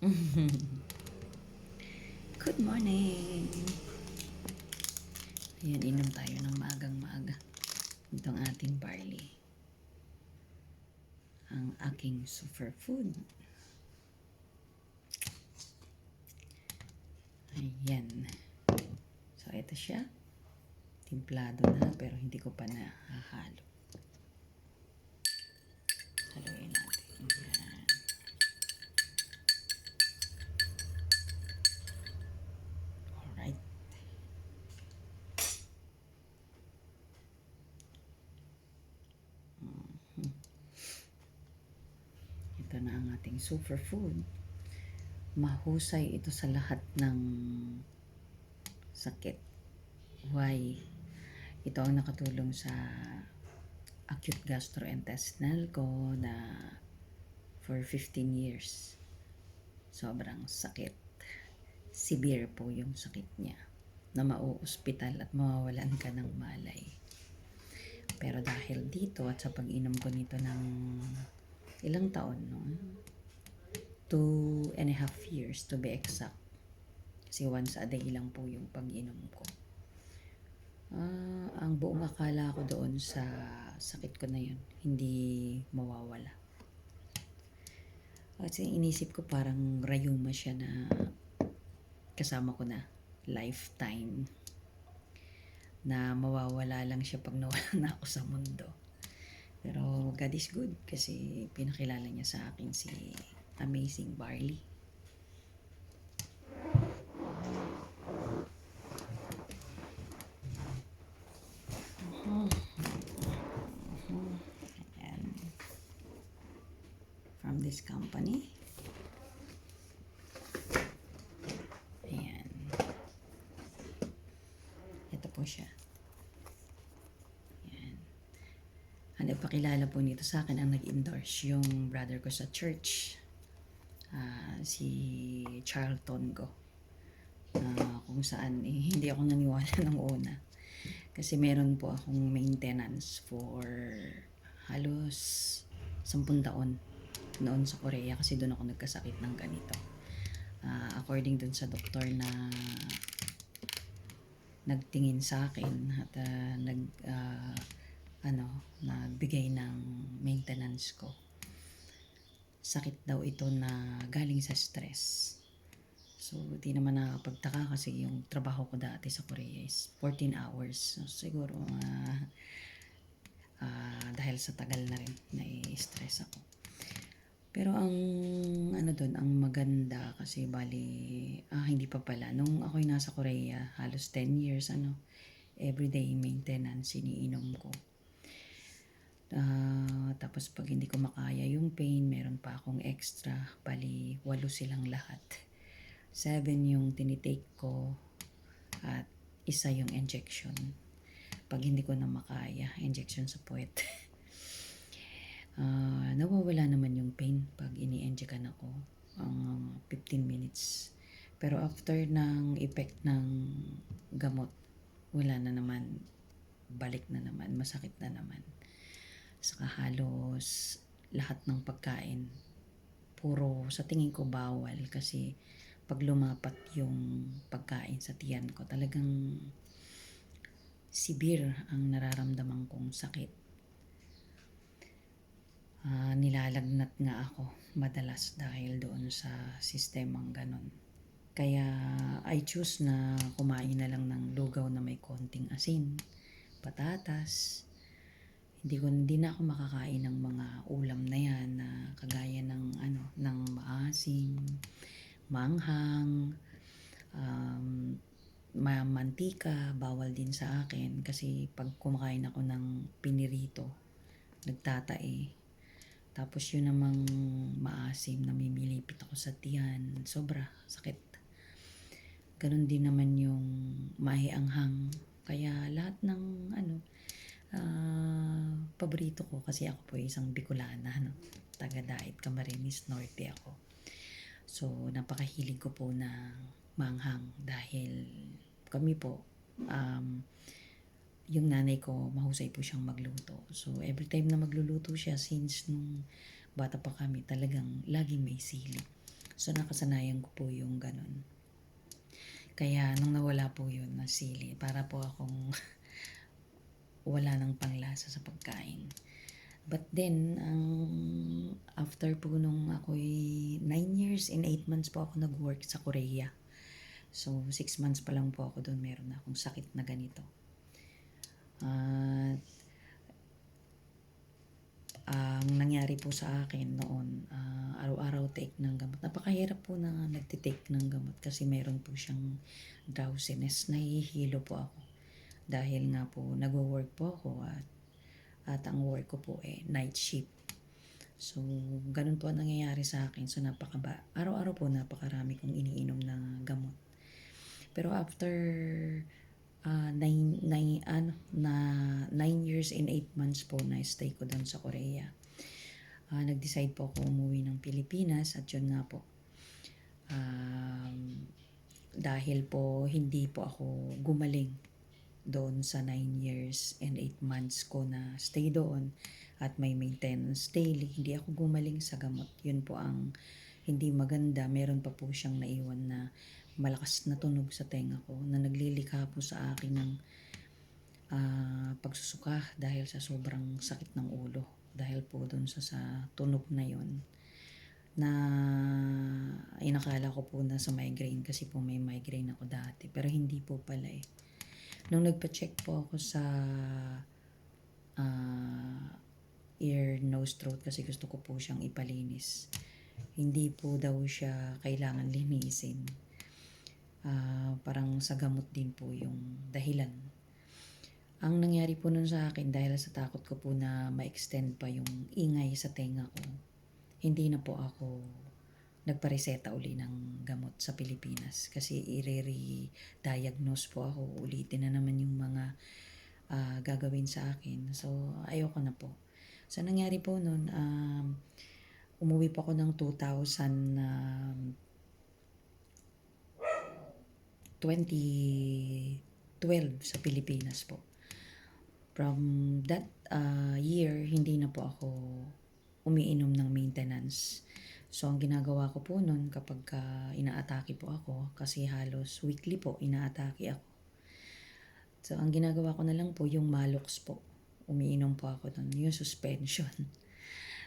Good morning! Ayan, inom tayo ng maagang-maaga. Itong ating barley. Ang aking superfood. Ayan. So, ito siya. Timplado na, pero hindi ko pa nahahalo. Haluin natin. Ayan. Alright. Ito na ang ating superfood. Mahusay ito sa lahat ng sakit. Why? Ito ang nakatulong sa acute gastrointestinal ko na for 15 years. Sobrang sakit. Severe po yung sakit niya na mauospital at mawawalan ka ng malay. Pero dahil dito at sa pag-inom ko nito ng ilang taon, no? 2.5 years to be exact. Kasi once a day lang po yung pag-inom ko. Ang buong akala ko doon sa sakit ko na yun, hindi mawawala. Kasi inisip ko parang rayuma siya na kasama ko na lifetime. Na mawawala lang siya pag nawala na ako sa mundo. Pero God is good kasi pinakilala niya sa akin si Amazing Barley. Ayan. From this company. Ayan. Ito po siya. Ayan. Ang nagpakilala po nito sa akin, ang nag-endorse yung brother ko sa church. Si Charlton Go. Kung saan hindi ako naniwala ng una. Kasi meron po akong maintenance for halos 10 taon noon sa Korea kasi doon ako nagkasakit ng ganito. According dun sa doktor na nagtingin sa akin at nagbigay ng maintenance ko. Sakit daw ito na galing sa stress. So, di naman nakakapagtaka kasi yung trabaho ko dati sa Korea is 14 hours. So, siguro dahil sa tagal na rin, nai-stress ako. Pero ang doon, ang maganda kasi hindi pa pala. Nung ako'y nasa Korea, halos 10 years, everyday maintenance, iniinom ko. Tapos pag hindi ko makaya yung pain, meron pa akong extra. 8 silang lahat. 7 yung tinitake ko at 1 yung injection. Pag hindi ko na makaya, injection sa puwet. Nawawala naman yung pain pag ini-injectan ako. 15 minutes. Pero after ng effect ng gamot, wala na naman. Balik na naman. Masakit na naman. Saka halos lahat ng pagkain puro sa tingin ko bawal kasi pag lumapat yung pagkain sa tiyan ko talagang severe ang nararamdaman kong sakit. Nilalagnat nga ako madalas dahil doon sa sistemang ganon. Kaya I choose na kumain na lang ng lugaw na may konting asin, patatas. Hindi na ako makakain ng mga ulam na yan na kagaya ng maasim, manghang, mantika, bawal din sa akin kasi pag kumakain ako ng pinirito, nagtatae. Tapos yun namang maasim, namimilipit ako sa tiyan, sobra sakit. Ganon din naman yung maianghang. Kaya lahat ng paborito ko kasi ako po isang Bicolana, taga-Daet, Camarines Norte ako. So, napakahilig ko po ng manghang dahil kami po, yung nanay ko, mahusay po siyang magluto. So, every time na magluluto siya, since nung bata pa kami, talagang laging may sili. So nakasanayan ko po yung ganun. Kaya nung nawala po yun na sili, para po akong wala ng panglasa sa pagkain. But then, after po nung ako'y 9 years and 8 months po ako nag-work sa Korea. So, 6 months pa lang po ako doon, meron na akong sakit na ganito. At ang nangyari po sa akin noon, araw-araw take ng gamot. Napakahirap po na nagtitake ng gamot kasi meron po siyang drowsiness. Nahihilo po ako. Dahil nga po, nag-work po ako at ang work ko po night shift. So, ganun po ang nangyayari sa akin. So, araw-araw po napakarami kong iniinom na gamot. Pero after 9 years and 8 months po na stay ko doon sa Korea, nag-decide po ako umuwi ng Pilipinas at yun nga po. Dahil po hindi po ako gumaling doon sa 9 years and 8 months ko na stay doon at may maintenance daily, hindi ako gumaling sa gamot. Yun po ang hindi maganda. Meron pa po siyang naiwan na malakas na tunog sa tenga ko na naglilikha po sa akin ng pagsusuka dahil sa sobrang sakit ng ulo. Dahil po doon sa tunog na yon na inakala ko po na sa migraine kasi po may migraine ako dati. Pero hindi po pala eh. Nung nagpa-check po ako sa ear, nose, throat kasi gusto ko po siyang ipalinis. Hindi po daw siya kailangan linisin. Parang sa gamot din po yung dahilan. Ang nangyari po nun sa akin dahil sa takot ko po na ma-extend pa yung ingay sa tenga ko, hindi na po ako nagpareseta uli ng gamot sa Pilipinas kasi i-re-diagnose po ako. Ulitin na naman yung mga gagawin sa akin. So, ayoko na po. So, nangyari po nun, umuwi po ako ng 2012 sa Pilipinas po. From that year, hindi na po ako umiinom ng maintenance. So, ang ginagawa ko po nun kapag inaatake po ako, kasi halos weekly po inaatake ako. So, ang ginagawa ko na lang po yung Malox po. Umiinom po ako nun, yung suspension.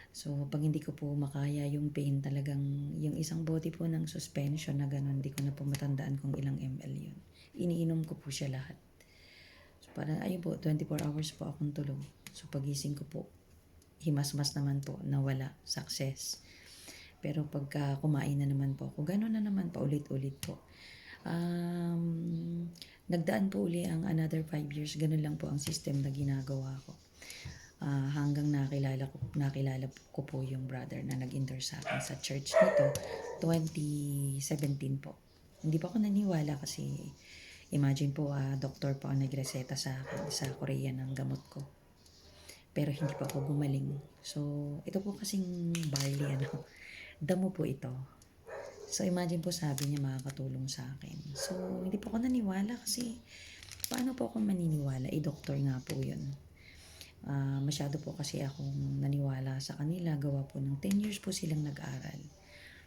So, pag hindi ko po makaya yung pain talagang, yung isang bote po ng suspension na gano'n, hindi ko na po matandaan kung ilang ml yun. Iniinom ko po siya lahat. So, parang, ayun po, 24 hours po akong tulog. So, pagising ko po, himas-mas naman po, nawala, success. Pero pagka kumain na naman po ako, gano'n na naman pa, ulit-ulit po. Nagdaan po uli ang another 5 years, gano'n lang po ang system na ginagawa ko. Hanggang nakilala ko po yung brother na nag-endorse sa akin sa church nito 2017 po. Hindi pa ako naniwala kasi imagine po doktor po ang nagreseta sa akin sa Korea ng gamot ko. Pero hindi pa ako gumaling. So, ito po kasing barley damo po ito. So, imagine po sabi niya makakatulong sa akin. So, hindi po ako naniwala kasi paano po ako maniniwala? Doktor nga po yun. Masyado po kasi akong naniwala sa kanila. Gawa po ng 10 years po silang nag-aral.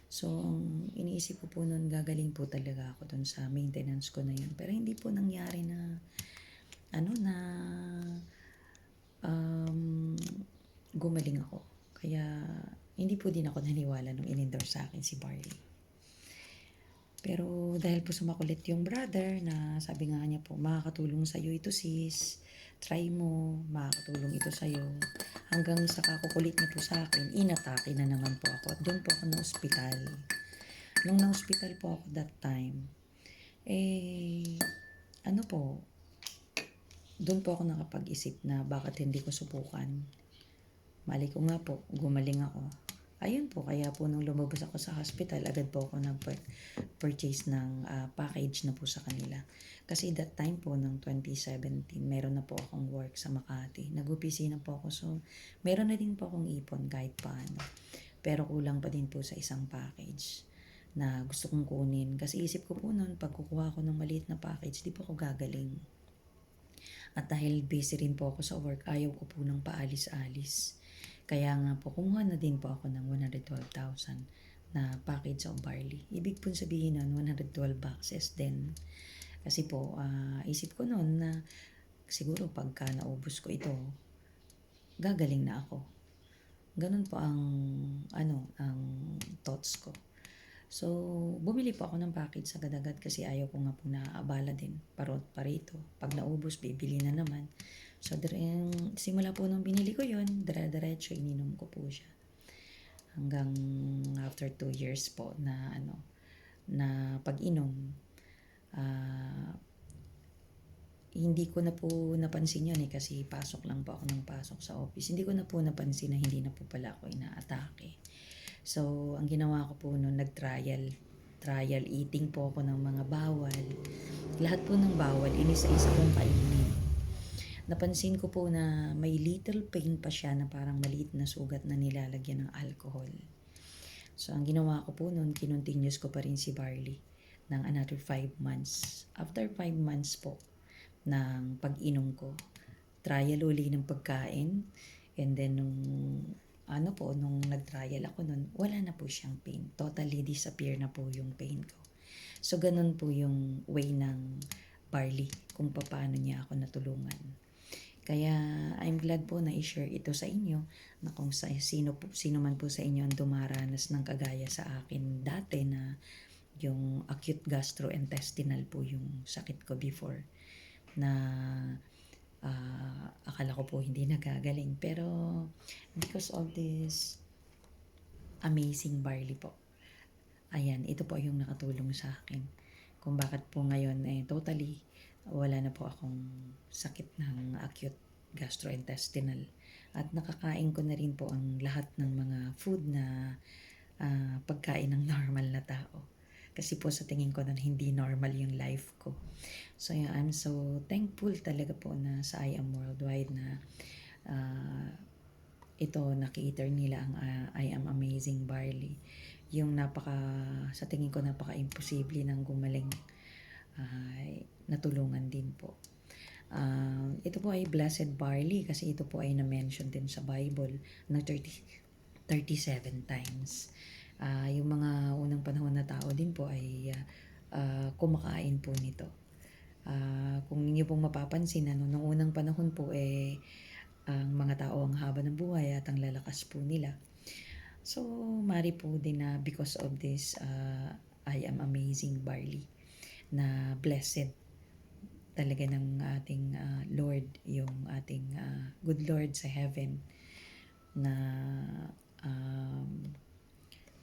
So, iniisip ko po noon gagaling po talaga ako dun sa maintenance ko na yun. Pero hindi po nangyari na gumaling ako. Kaya, hindi po din ako naniwala nung in-endorse sa akin si Barley. Pero dahil po sumakulit yung brother na sabi nga niya po, makakatulong sa'yo ito sis, try mo, makakatulong ito sa'yo. Hanggang sa kakukulit niya po sa akin, inatake na naman po ako. At doon po ako na-hospital. Nung na-hospital po ako that time, doon po ako nakapag-isip na bakit hindi ko subukan. Mali ko nga po, gumaling ako. Ayun po, kaya po nung lumabas ako sa hospital, agad po ako nag-purchase ng package na po sa kanila. Kasi that time po, ng 2017, meron na po akong work sa Makati. Nag-opisina po ako, so meron na din po akong ipon kahit paano. Pero kulang pa din po sa isang package na gusto kong kunin. Kasi isip ko po noon, pag kukuha ko ng maliit na package, di po ako gagaling. At dahil busy rin po ako sa work, ayaw ko po ng paalis-alis. Kaya nga po, kumuha na din po ako ng 112,000 na package of barley. Ibig po sabihin nun, 112 boxes din. Kasi po, isip ko noon na siguro pagka naubos ko ito, gagaling na ako. Ganun po ang thoughts ko. So, bumili po ako ng package agad-agad kasi ayaw ko nga po naaabala din. Parito. Pag naubos, bibili na naman. So, simula po nung binili ko yun, dire-diretso, ininom ko po siya. Hanggang after 2 years po na pag-inom, hindi ko na po napansin yun kasi pasok lang po ako ng pasok sa office. Hindi ko na po napansin na hindi na po pala ako inaatake. So, ang ginawa ko po noon, trial eating po ako ng mga bawal. Lahat po ng bawal, inisa-isa kong kainin. Napansin ko po na may little pain pa siya na parang maliit na sugat na nilalagyan ng alcohol. So, ang ginawa ko po noon, kinontinuous ko pa rin si barley ng another 5 months. After 5 months po ng pag-inom ko, trial uli ng pagkain, and then nung nag-trial ako nun, wala na po siyang pain. Totally disappear na po yung pain ko. So, ganun po yung way ng barley kung paano niya ako natulungan. Kaya, I'm glad po na i-share ito sa inyo na kung sino man po sa inyo ang dumaranas ng kagaya sa akin dati na yung acute gastrointestinal po yung sakit ko before na akala ko po hindi nagagaling. Pero because of this amazing barley po, ayan, ito po yung nakatulong sa akin. Kung bakit po ngayon totally wala na po akong sakit ng acute gastrointestinal. At nakakain ko na rin po ang lahat ng mga food na pagkain ng normal na tao. Kasi po sa tingin ko na hindi normal yung life ko. So yeah, I'm so thankful talaga po na sa I Am Worldwide na ito nakita nila ang I Am Amazing Barley. Yung sa tingin ko napaka-imposible ng gumaling, natulungan din po. Ito po ay blessed barley kasi ito po ay na-mention din sa Bible ng 37 times. Yung mga unang panahon na tao din po ay kumakain po nito. Kung ninyo pong mapapansin, nung unang panahon po ang mga tao ang haba ng buhay at ang lalakas po nila. So, mari po din na because of this I Am Amazing Barley na blessed talaga ng ating Lord, yung ating good Lord sa heaven na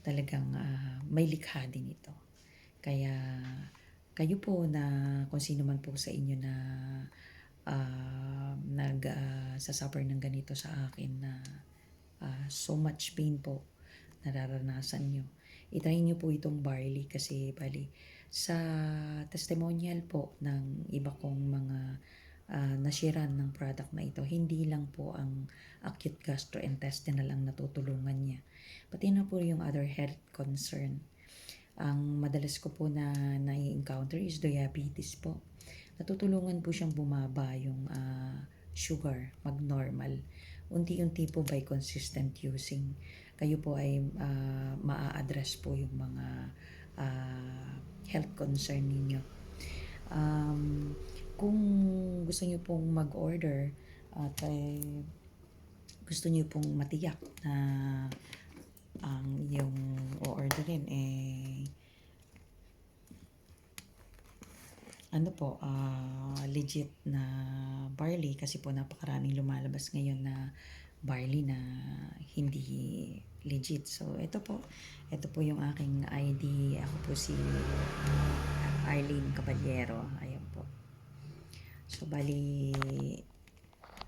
talagang may likha din ito. Kaya kayo po na kung sino man po sa inyo na sasuffer ng ganito sa akin na so much pain po nararanasan nyo, itry nyo po itong barley kasi sa testimonial po ng iba kong mga nashiran ng product na ito, hindi lang po ang acute gastrointestinal ang natutulungan niya, pati na po yung other health concern. Ang madalas ko po na nai-encounter is diabetes po. Natutulungan po siyang bumaba yung sugar, mag-normal. Unti-unti po by consistent using. Kayo po ay maa-address po yung mga health concern ninyo. Kung gusto niyo pong mag-order at gusto niyo pong matiyak na ang yung o-orderin legit na barley kasi po napakaraming lumalabas ngayon na barley na hindi legit. So ito po yung aking ID. Ako po si Arlene Caballero. Ayan po. So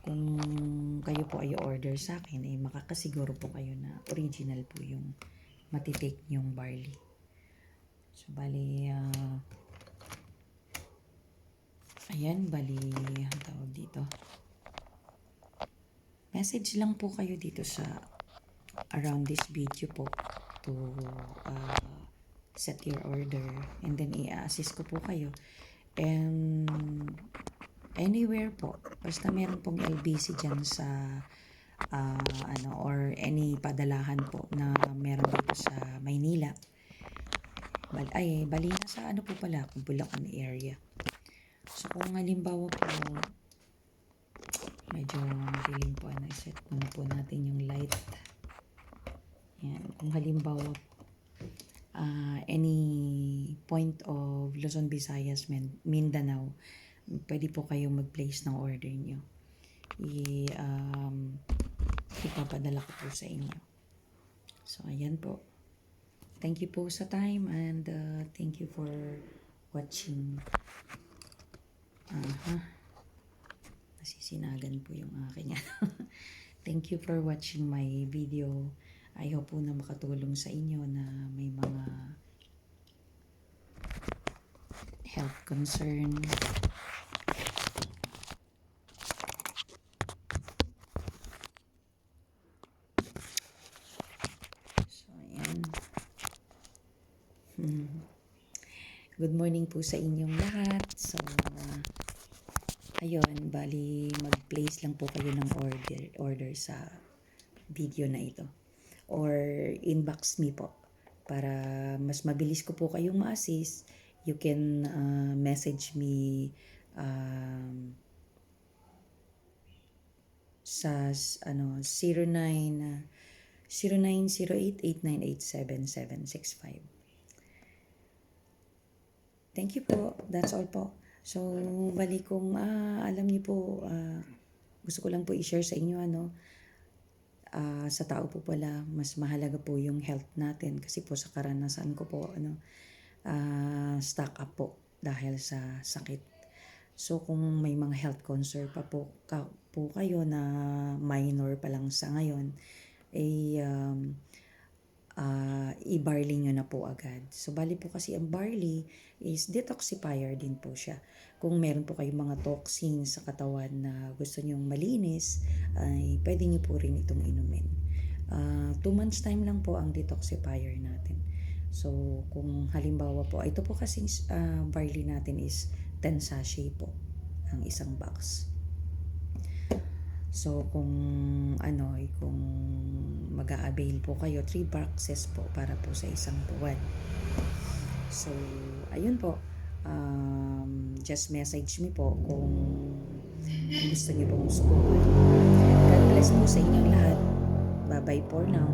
kung kayo po ay order sa akin, makakasiguro po kayo na original po yung matitake yung barley. So ayan, ang tawag dito. Message lang po kayo dito sa around this video po to set your order, and then i-assist ko po kayo. And anywhere po, basta meron pong LBC dyan sa or any padalahan po na meron dito sa Maynila. Bali na sa ano po pala, Bulacan area. So kung halimbawa po, medyo dilim po, i-set muna po natin yung light. Yan. Kung halimbawa, any point of Luzon, Visayas, Mindanao, pwede po kayo mag-place ng order nyo. Ipapadala ko po sa inyo. So, ayan po. Thank you po sa time and thank you for watching. Nasisinagan po yung aking Thank you for watching my video. I hope po na makatulong sa inyo na may mga health concern. So, ayan. Good morning po sa inyong lahat. So, ayun, bali mag-place lang po kayo ng order sa video na ito. Or inbox me po para mas mabilis ko po kayong ma-assist. You can message me sa 0908-8987-765. Thank you po. That's all po. So, bali kung alam niyo po, gusto ko lang po i-share sa inyo sa tao po pala, mas mahalaga po yung health natin kasi po sa karanasan ko po, stock up po dahil sa sakit. So, kung may mga health concern pa po kayo na minor pa lang sa ngayon, i-barley nyo na po agad. So, bali po kasi ang barley is detoxifier din po siya. Kung meron po kayong mga toxins sa katawan na gusto nyong malinis, ay pwede nyo po rin itong inumin. 2 months time lang po ang detoxifier natin. So, kung halimbawa po, ito po kasi barley natin is 10 sachet po ang isang box. So, kung kung mag-a-avail po kayo, 3 boxes po para po sa isang buwan. So, ayun po. Just message me po kung gusto niyo pong subukan. God bless po sa inyong lahat. Bye-bye for now.